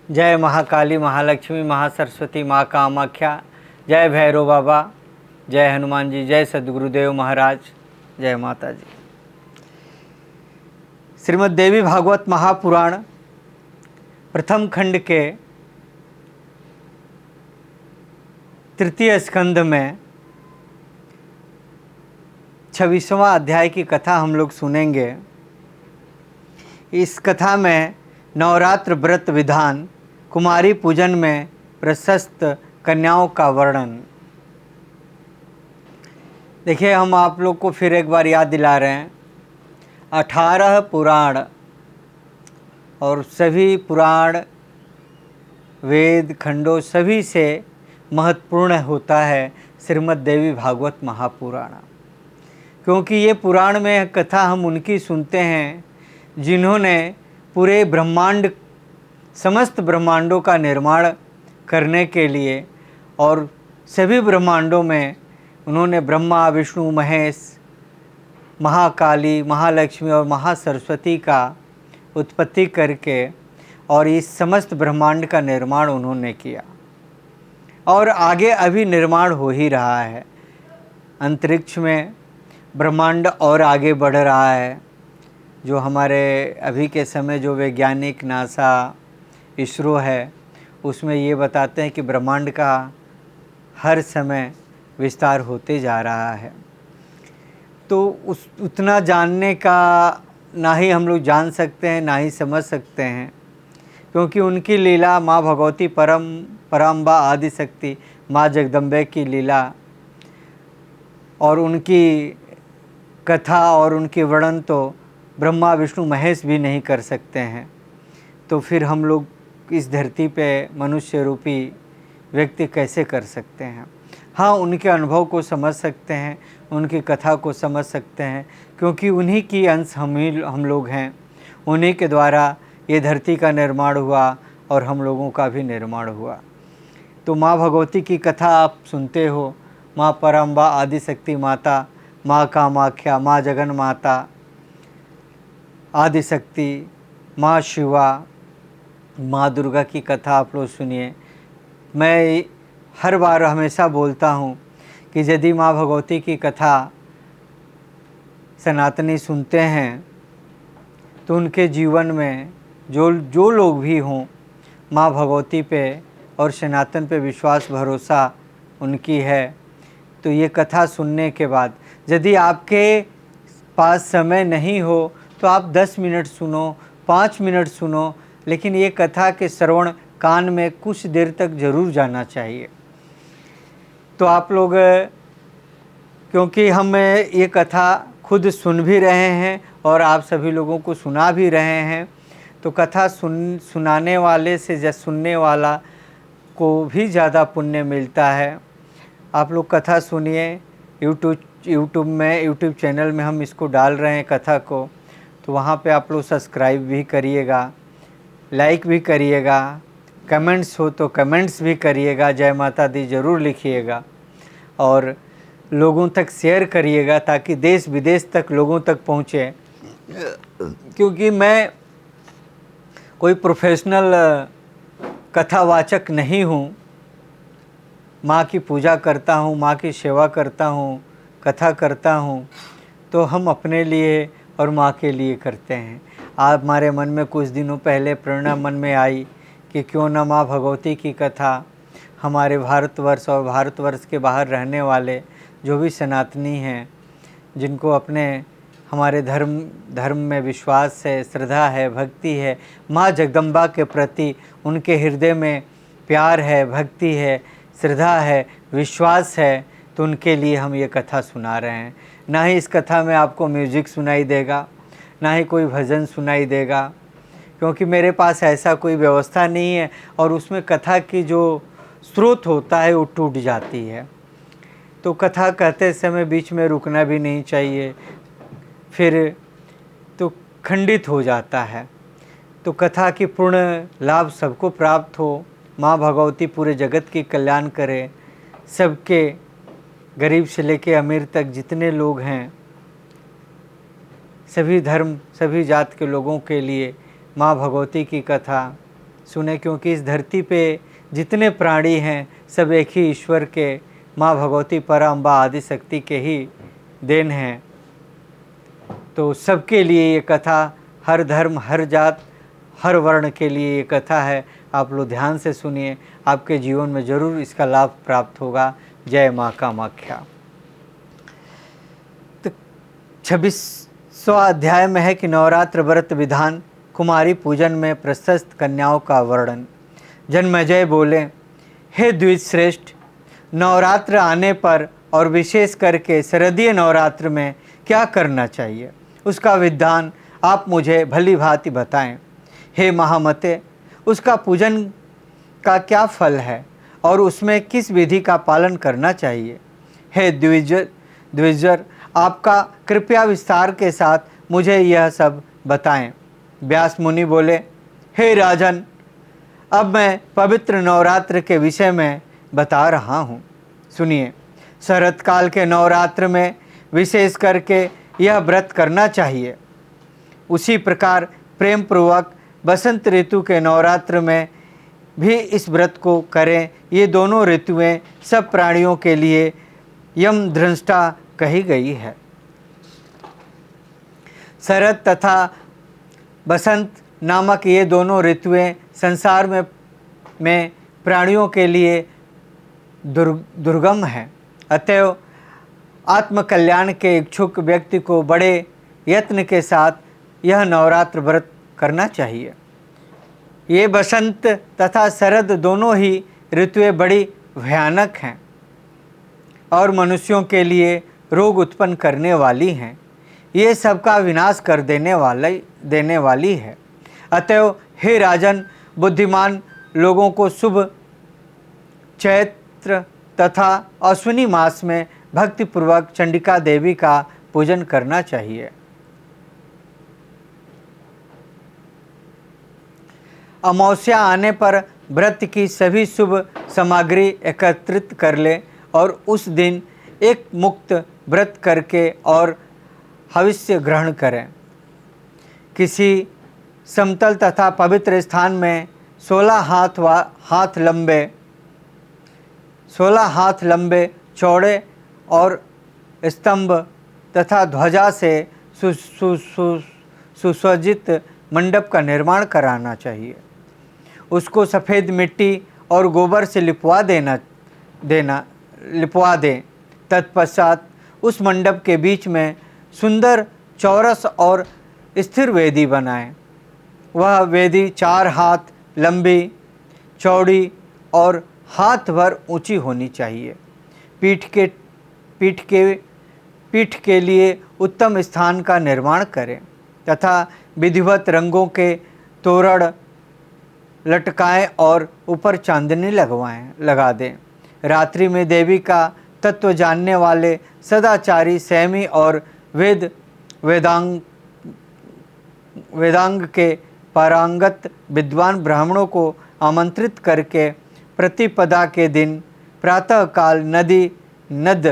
जय महाकाली, महालक्ष्मी, महासरस्वती, माँ कामाख्या। जय भैरव बाबा, जय हनुमान जी, जय सद्गुरुदेव महाराज, जय माता जी। श्रीमद् देवी भागवत महापुराण प्रथम खंड के तृतीय स्कंध में 26वां अध्याय की कथा हम लोग सुनेंगे। इस कथा में नवरात्र व्रत विधान, कुमारी पूजन में प्रशस्त कन्याओं का वर्णन। देखिए, हम आप लोग को फिर एक बार याद दिला रहे हैं। 18 पुराण और सभी पुराण वेद खंडों सभी से महत्वपूर्ण होता है श्रीमद् देवी भागवत महापुराण, क्योंकि ये पुराण में कथा हम उनकी सुनते हैं जिन्होंने पूरे ब्रह्मांड, समस्त ब्रह्मांडों का निर्माण करने के लिए और सभी ब्रह्मांडों में उन्होंने ब्रह्मा, विष्णु, महेश, महाकाली, महालक्ष्मी और महासरस्वती का उत्पत्ति करके और इस समस्त ब्रह्मांड का निर्माण उन्होंने किया और आगे अभी निर्माण हो ही रहा है। अंतरिक्ष में ब्रह्मांड और आगे बढ़ रहा है। जो हमारे अभी के समय जो वैज्ञानिक नासा, इसरो है, उसमें ये बताते हैं कि ब्रह्मांड का हर समय विस्तार होते जा रहा है। तो उतना जानने का ना ही हम लोग जान सकते हैं, ना ही समझ सकते हैं, क्योंकि उनकी लीला, माँ भगवती पराम्बा आदिशक्ति माँ जगदम्बे की लीला और उनकी कथा और उनकी वर्णन तो ब्रह्मा, विष्णु, महेश भी नहीं कर सकते हैं। तो फिर हम लोग इस धरती पे मनुष्य रूपी व्यक्ति कैसे कर सकते हैं? हाँ, उनके अनुभव को समझ सकते हैं, उनकी कथा को समझ सकते हैं, क्योंकि उन्हीं की अंश हम लोग हैं। उन्हीं के द्वारा ये धरती का निर्माण हुआ और हम लोगों का भी निर्माण हुआ। तो माँ भगवती की कथा आप सुनते हो। माँ पराम्बा आदिशक्ति माता, माँ कामाख्या, माँ जगन माता आदिशक्ति, माँ शिवा, माँ दुर्गा की कथा आप लोग सुनिए। मैं हर बार हमेशा बोलता हूँ कि यदि माँ भगवती की कथा सनातनी सुनते हैं तो उनके जीवन में जो लोग भी हों, माँ भगवती पे और सनातन पे विश्वास भरोसा उनकी है। तो ये कथा सुनने के बाद यदि आपके पास समय नहीं हो तो आप 10 मिनट सुनो, 5 मिनट सुनो, लेकिन ये कथा के श्रवण कान में कुछ देर तक ज़रूर जाना चाहिए। तो आप लोग, क्योंकि हम ये कथा खुद सुन भी रहे हैं और आप सभी लोगों को सुना भी रहे हैं, तो कथा सुनाने वाले से सुनने वाला को भी ज़्यादा पुण्य मिलता है। आप लोग कथा सुनिए। यूट्यूब चैनल में हम इसको डाल रहे हैं कथा को, तो वहाँ पे आप लोग सब्सक्राइब भी करिएगा, लाइक भी करिएगा, कमेंट्स हो तो कमेंट्स भी करिएगा, जय माता दी ज़रूर लिखिएगा और लोगों तक शेयर करिएगा ताकि देश विदेश तक लोगों तक पहुँचे। क्योंकि मैं कोई प्रोफेशनल कथावाचक नहीं हूँ। माँ की पूजा करता हूँ, माँ की सेवा करता हूँ, कथा करता हूँ, तो हम अपने लिए और माँ के लिए करते हैं। आज हमारे मन में कुछ दिनों पहले प्रेरणा मन में आई कि क्यों न माँ भगवती की कथा हमारे भारतवर्ष और भारतवर्ष के बाहर रहने वाले जो भी सनातनी हैं, जिनको अपने हमारे धर्म में विश्वास है, श्रद्धा है, भक्ति है, माँ जगदम्बा के प्रति उनके हृदय में प्यार है, भक्ति है, श्रद्धा है, विश्वास है, तो उनके लिए हम ये कथा सुना रहे हैं। ना ही इस कथा में आपको म्यूज़िक सुनाई देगा, ना ही कोई भजन सुनाई देगा, क्योंकि मेरे पास ऐसा कोई व्यवस्था नहीं है और उसमें कथा की जो स्रोत होता है वो टूट जाती है। तो कथा कहते समय बीच में रुकना भी नहीं चाहिए, फिर तो खंडित हो जाता है। तो कथा की पूर्ण लाभ सबको प्राप्त हो। माँ भगवती पूरे जगत की कल्याण करे, सबके, गरीब से लेके अमीर तक जितने लोग हैं, सभी धर्म, सभी जात के लोगों के लिए माँ भगवती की कथा सुने, क्योंकि इस धरती पे जितने प्राणी हैं सब एक ही ईश्वर के, माँ भगवती पराम्बा आदि शक्ति के ही देन हैं। तो सबके लिए ये कथा, हर धर्म, हर जात, हर वर्ण के लिए ये कथा है। आप लोग ध्यान से सुनिए, आपके जीवन में ज़रूर इसका लाभ प्राप्त होगा। जय माँ कामाख्या। तो 26वां अध्याय में है कि नवरात्र व्रत विधान, कुमारी पूजन में प्रशस्त कन्याओं का वर्णन। जन्मेजय बोले, हे द्विज श्रेष्ठ, नवरात्र आने पर और विशेष करके शरदीय नवरात्र में क्या करना चाहिए, उसका विधान आप मुझे भली भांति बताएं। हे महामते, उसका पूजन का क्या फल है और उसमें किस विधि का पालन करना चाहिए। हे द्विजर, आपका कृपया विस्तार के साथ मुझे यह सब बताएं। व्यास मुनि बोले, हे राजन, अब मैं पवित्र नवरात्र के विषय में बता रहा हूँ, सुनिए। शरत काल के नवरात्र में विशेष करके यह व्रत करना चाहिए। उसी प्रकार प्रेम पूर्वक बसंत ऋतु के नवरात्र में भी इस व्रत को करें। ये दोनों ऋतुएं सब प्राणियों के लिए यमदृष्टा कही गई है। शरद तथा बसंत नामक ये दोनों ऋतुएं संसार में प्राणियों के लिए दुर्गम है। अतएव आत्मकल्याण के इच्छुक व्यक्ति को बड़े यत्न के साथ यह नवरात्र व्रत करना चाहिए। ये बसंत तथा शरद दोनों ही ऋतुएं बड़ी भयानक हैं और मनुष्यों के लिए रोग उत्पन्न करने वाली हैं। ये सबका विनाश कर देने वाली है। अतएव हे राजन, बुद्धिमान लोगों को शुभ चैत्र तथा अश्विनी मास में भक्तिपूर्वक चंडिका देवी का पूजन करना चाहिए। अमावस्या आने पर व्रत की सभी शुभ सामग्री एकत्रित कर ले और उस दिन एक मुक्त व्रत करके और हविष्य ग्रहण करें। किसी समतल तथा पवित्र स्थान में 16 हाथ लंबे चौड़े और स्तंभ तथा ध्वजा से सुसज्जित मंडप का निर्माण कराना चाहिए। उसको सफ़ेद मिट्टी और गोबर से लिपवा दें। तत्पश्चात उस मंडप के बीच में सुंदर चौरस और स्थिर वेदी बनाएं। वह वेदी 4 हाथ लंबी, चौड़ी और हाथ भर ऊंची होनी चाहिए। पीठ के लिए उत्तम स्थान का निर्माण करें तथा विधिवत रंगों के तोरण लटकाएं और ऊपर चांदनी लगा दें। रात्रि में देवी का तत्व जानने वाले सदाचारी, संयमी और वेदांग के पारंगत विद्वान ब्राह्मणों को आमंत्रित करके प्रतिपदा के दिन प्रातःकाल नदी, नद,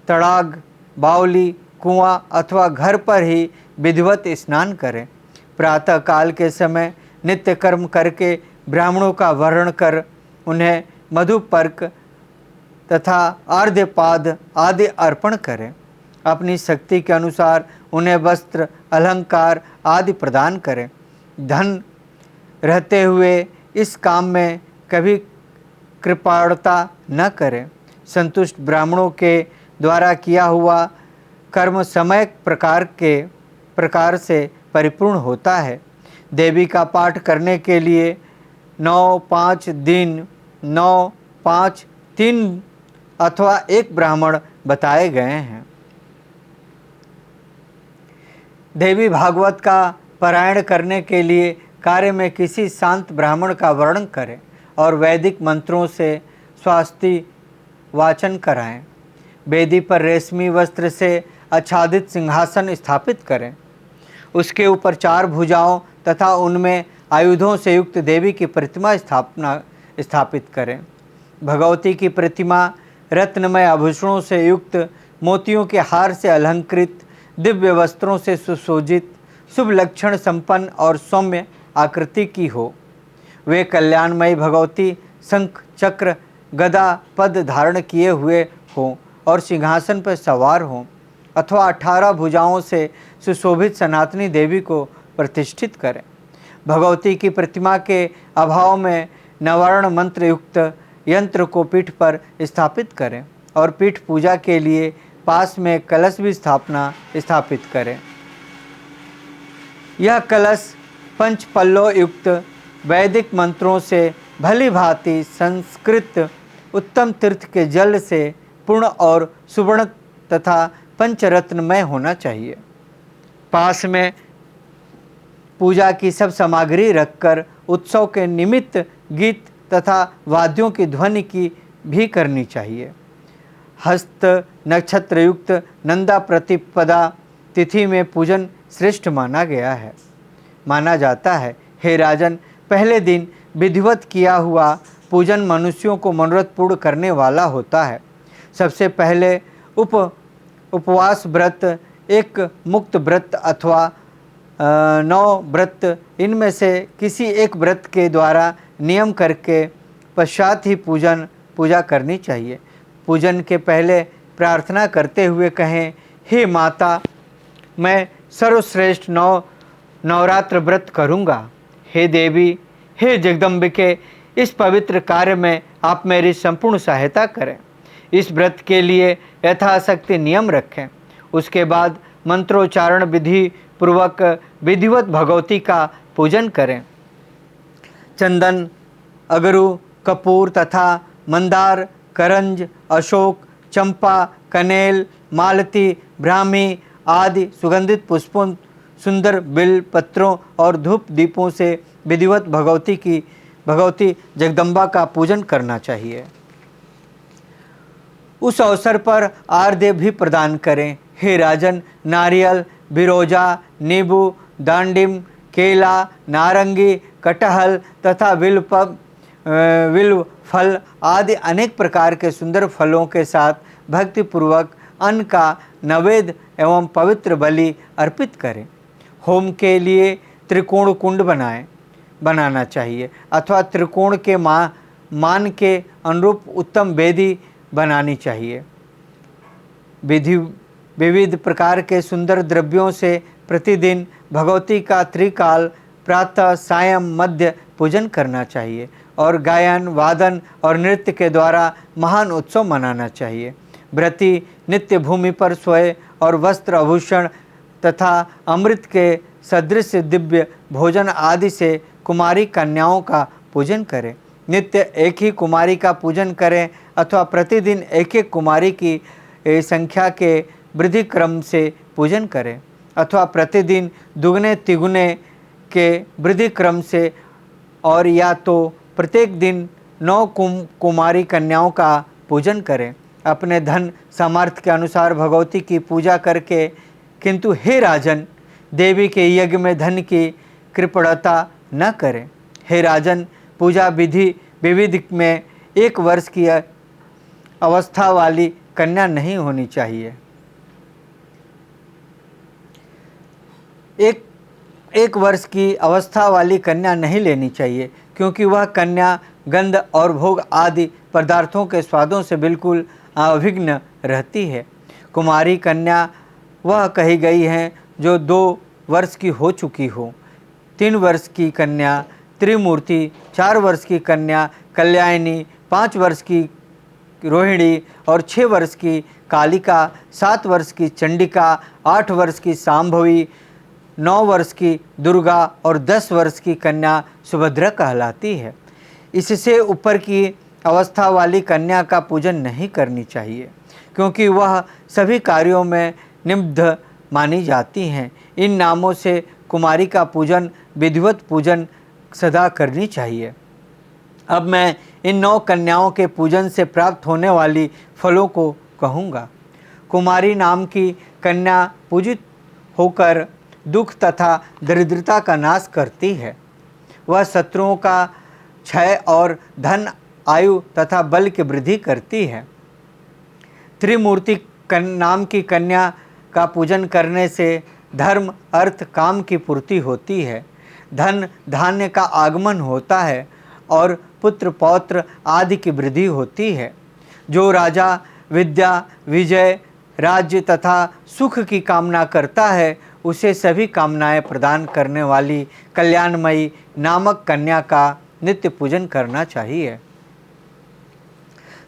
तड़ाग, बावली, कुआं अथवा घर पर ही विधिवत स्नान करें। प्रातःकाल के समय नित्य कर्म करके ब्राह्मणों का वर्ण कर उन्हें मधुपर्क तथा आर्ध्यपाद आदि अर्पण करें। अपनी शक्ति के अनुसार उन्हें वस्त्र, अलंकार आदि प्रदान करें। धन रहते हुए इस काम में कभी कृपाणता न करें। संतुष्ट ब्राह्मणों के द्वारा किया हुआ कर्म समय प्रकार से परिपूर्ण होता है। देवी का पाठ करने के लिए 9-5 दिन, 9-5 3 अथवा 1 ब्राह्मण बताए गए हैं। देवी भागवत का पारायण करने के लिए कार्य में किसी शांत ब्राह्मण का वर्णन करें और वैदिक मंत्रों से स्वास्ति वाचन कराएं। वेदी पर रेशमी वस्त्र से आच्छादित सिंहासन स्थापित करें। उसके ऊपर 4 भुजाओं तथा उनमें आयुधों से युक्त देवी की प्रतिमा स्थापित करें। भगवती की प्रतिमा रत्नमय आभूषणों से युक्त, मोतियों के हार से अलंकृत, दिव्य वस्त्रों से सुशोभित, शुभ लक्षण संपन्न और सौम्य आकृति की हो। वे कल्याणमयी भगवती शंख चक्र गदा पद धारण किए हुए हों और सिंहासन पर सवार हों, अथवा 18 भुजाओं से सुशोभित सनातनी देवी को प्रतिष्ठित करें। भगवती की प्रतिमा के अभाव में नवर्ण मंत्र युक्त यंत्र को पीठ पर स्थापित करें और पीठ पूजा के लिए पास में कलश भी स्थापित करें। यह कलश पंच पल्लों युक्त वैदिक मंत्रों से भली भांति संस्कृत उत्तम तीर्थ के जल से पूर्ण और सुवर्ण तथा पंचरत्नमय होना चाहिए। पास में पूजा की सब सामग्री रखकर उत्सव के निमित्त गीत तथा वाद्यों की ध्वनि की भी करनी चाहिए। हस्त नक्षत्र युक्त नंदा प्रतिपदा तिथि में पूजन श्रेष्ठ माना जाता है। हे राजन, पहले दिन विधिवत किया हुआ पूजन मनुष्यों को मनोरथ पूर्ण करने वाला होता है। सबसे पहले उपवास व्रत, एक मुक्त व्रत अथवा 9 व्रत, इनमें से किसी एक व्रत के द्वारा नियम करके पश्चात ही पूजा करनी चाहिए। पूजन के पहले प्रार्थना करते हुए कहें, हे माता, मैं सर्वश्रेष्ठ नवरात्र व्रत करूँगा। हे देवी, हे जगदम्बिके, इस पवित्र कार्य में आप मेरी संपूर्ण सहायता करें। इस व्रत के लिए यथाशक्ति नियम रखें। उसके बाद मंत्रोच्चारण विधि पूर्वक विधिवत भगवती का पूजन करें। चंदन, अगरू, कपूर तथा मंदार, करंज, अशोक, चंपा, कनेल, मालती, ब्राह्मी आदि सुगंधित पुष्पों, सुंदर बिल पत्रों और धूप दीपों से विधिवत भगवती जगदम्बा का पूजन करना चाहिए। उस अवसर पर आर्घ्य भी प्रदान करें। हे राजन, नारियल, बिरोजा, नींबू, दांडिम, केला, नारंगी, कटहल तथा विल्व फल आदि अनेक प्रकार के सुंदर फलों के साथ भक्तिपूर्वक अन्न का नैवेद्य एवं पवित्र बलि अर्पित करें। होम के लिए त्रिकोण कुंड बनाना चाहिए अथवा त्रिकोण के मान के अनुरूप उत्तम वेदी बनानी चाहिए। विविध प्रकार के सुंदर द्रव्यों से प्रतिदिन भगवती का त्रिकाल प्रातः सायं मध्य पूजन करना चाहिए और गायन वादन और नृत्य के द्वारा महान उत्सव मनाना चाहिए। व्रती नित्य भूमि पर सोए और वस्त्र आभूषण तथा अमृत के सदृश दिव्य भोजन आदि से कुमारी कन्याओं का पूजन करें। नित्य एक ही कुमारी का पूजन करें अथवा प्रतिदिन एक एक कुमारी की संख्या के वृद्धि क्रम से पूजन करें अथवा प्रतिदिन दुगने तिगुने के वृद्धि क्रम से, और या तो प्रत्येक दिन 9 कुमारी कन्याओं का पूजन करें। अपने धन सामर्थ्य के अनुसार भगवती की पूजा करके, किंतु हे राजन, देवी के यज्ञ में धन की कृपणता न करें। हे राजन, पूजा विधि में 1 वर्ष की अवस्था वाली कन्या नहीं होनी चाहिए। एक वर्ष की अवस्था वाली कन्या नहीं लेनी चाहिए, क्योंकि वह कन्या गंध और भोग आदि पदार्थों के स्वादों से बिल्कुल अभिज्ञ रहती है। कुमारी कन्या वह कही गई है जो 2 वर्ष की हो चुकी हो। 3 वर्ष की कन्या त्रिमूर्ति, 4 वर्ष की कन्या कल्यायनी, 5 वर्ष की रोहिणी और 6 वर्ष की कालिका, 7 वर्ष की चंडिका, 8 वर्ष की सांभवी, 9 वर्ष की दुर्गा और 10 वर्ष की कन्या सुभद्रा कहलाती है। इससे ऊपर की अवस्था वाली कन्या का पूजन नहीं करनी चाहिए, क्योंकि वह सभी कार्यों में निबद्ध मानी जाती हैं। इन नामों से कुमारी का पूजन, विधिवत पूजन सदा करनी चाहिए। अब मैं इन 9 कन्याओं के पूजन से प्राप्त होने वाली फलों को कहूँगा। कुमारी नाम की कन्या पूजित होकर दुख तथा दरिद्रता का नाश करती है। वह शत्रुओं का क्षय और धन, आयु तथा बल की वृद्धि करती है। त्रिमूर्ति नाम की कन्या का पूजन करने से धर्म, अर्थ, काम की पूर्ति होती है। धन धान्य का आगमन होता है और पुत्र पौत्र आदि की वृद्धि होती है। जो राजा विद्या, विजय, राज्य तथा सुख की कामना करता है उसे सभी कामनाएं प्रदान करने वाली कल्याणमयी नामक कन्या का नित्य पूजन करना चाहिए।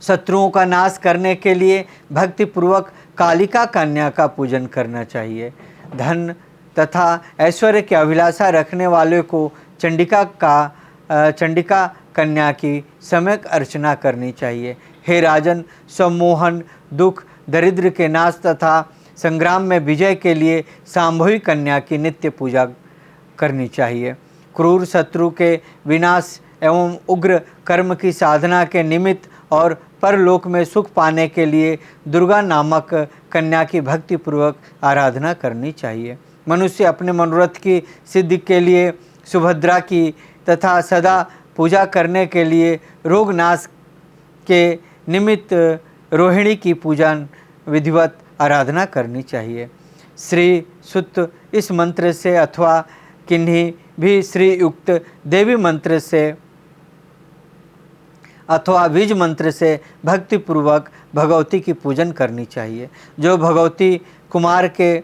शत्रुओं का नाश करने के लिए भक्तिपूर्वक कालिका कन्या का पूजन करना चाहिए। धन तथा ऐश्वर्य की अभिलाषा रखने वाले को चंडिका कन्या की सम्यक अर्चना करनी चाहिए। हे राजन, सम्मोहन, दुख, दरिद्र के नाश तथा संग्राम में विजय के लिए सांभवी कन्या की नित्य पूजा करनी चाहिए। क्रूर शत्रु के विनाश एवं उग्र कर्म की साधना के निमित्त और परलोक में सुख पाने के लिए दुर्गा नामक कन्या की भक्तिपूर्वक आराधना करनी चाहिए। मनुष्य अपने मनोरथ की सिद्धि के लिए सुभद्रा की तथा सदा पूजा करने के लिए रोग नाश के निमित्त रोहिणी की पूजन विधिवत आराधना करनी चाहिए। श्री सुत इस मंत्र से अथवा किन्हीं भी श्री युक्त देवी मंत्र से अथवा बीज मंत्र से भक्तिपूर्वक भगवती की पूजन करनी चाहिए। जो भगवती कुमार के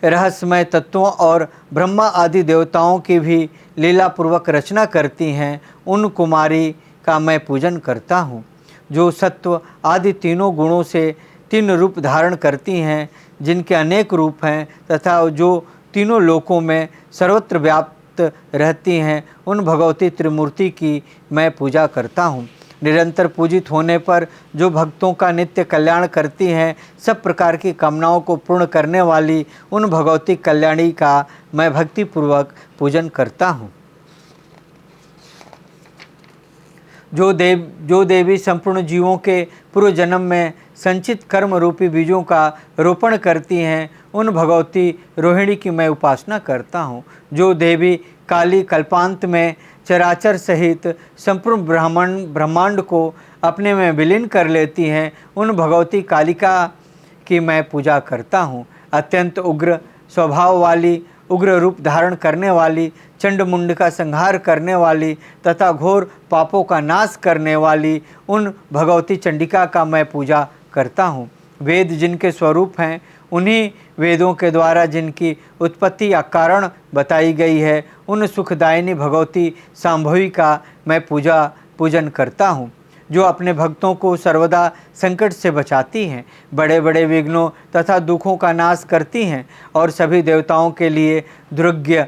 रहस्यमय तत्वों और ब्रह्मा आदि देवताओं की भी लीलापूर्वक रचना करती हैं, उन कुमारी का मैं पूजन करता हूँ। जो सत्व आदि तीनों गुणों से तीन रूप धारण करती हैं, जिनके अनेक रूप हैं तथा जो तीनों लोकों में सर्वत्र व्याप्त रहती हैं, उन भगवती त्रिमूर्ति की मैं पूजा करता हूँ। निरंतर पूजित होने पर जो भक्तों का नित्य कल्याण करती हैं, सब प्रकार की कामनाओं को पूर्ण करने वाली उन भगवती कल्याणी का मैं भक्तिपूर्वक पूजन करता हूँ। जो देवी संपूर्ण जीवों के पूर्व जन्म में संचित कर्म रूपी बीजों का रोपण करती हैं, उन भगवती रोहिणी की मैं उपासना करता हूँ। जो देवी काली कल्पांत में चराचर सहित संपूर्ण ब्रह्मांड को अपने में विलीन कर लेती हैं, उन भगवती कालिका की मैं पूजा करता हूँ। अत्यंत उग्र स्वभाव वाली, उग्र रूप धारण करने वाली, चंडमुंड का संहार करने वाली तथा घोर पापों का नाश करने वाली उन भगवती चंडिका का मैं पूजा करता हूँ। वेद जिनके स्वरूप हैं, उन्हीं वेदों के द्वारा जिनकी उत्पत्ति या कारण बताई गई है, उन सुखदायिनी भगवती सांभवी का मैं पूजन करता हूँ। जो अपने भक्तों को सर्वदा संकट से बचाती हैं, बड़े बड़े विघ्नों तथा दुखों का नाश करती हैं और सभी देवताओं के लिए दुर्ज्ञ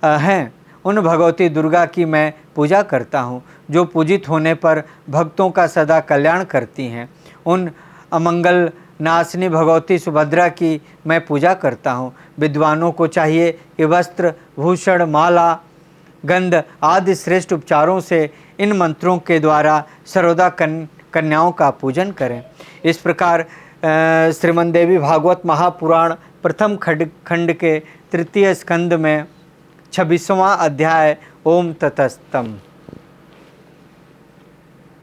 हैं, उन भगवती दुर्गा की मैं पूजा करता हूँ। जो पूजित होने पर भक्तों का सदा कल्याण करती हैं, उन अमंगल नाशनी भगवती सुभद्रा की मैं पूजा करता हूँ। विद्वानों को चाहिए कि वस्त्र, भूषण, माला, गंध आदि श्रेष्ठ उपचारों से इन मंत्रों के द्वारा सर्वदा कन्याओं का पूजन करें। इस प्रकार श्रीमद्देवी भागवत महापुराण प्रथम खंड के तृतीय स्कंद में 26वां अध्याय ओम ततस्तम।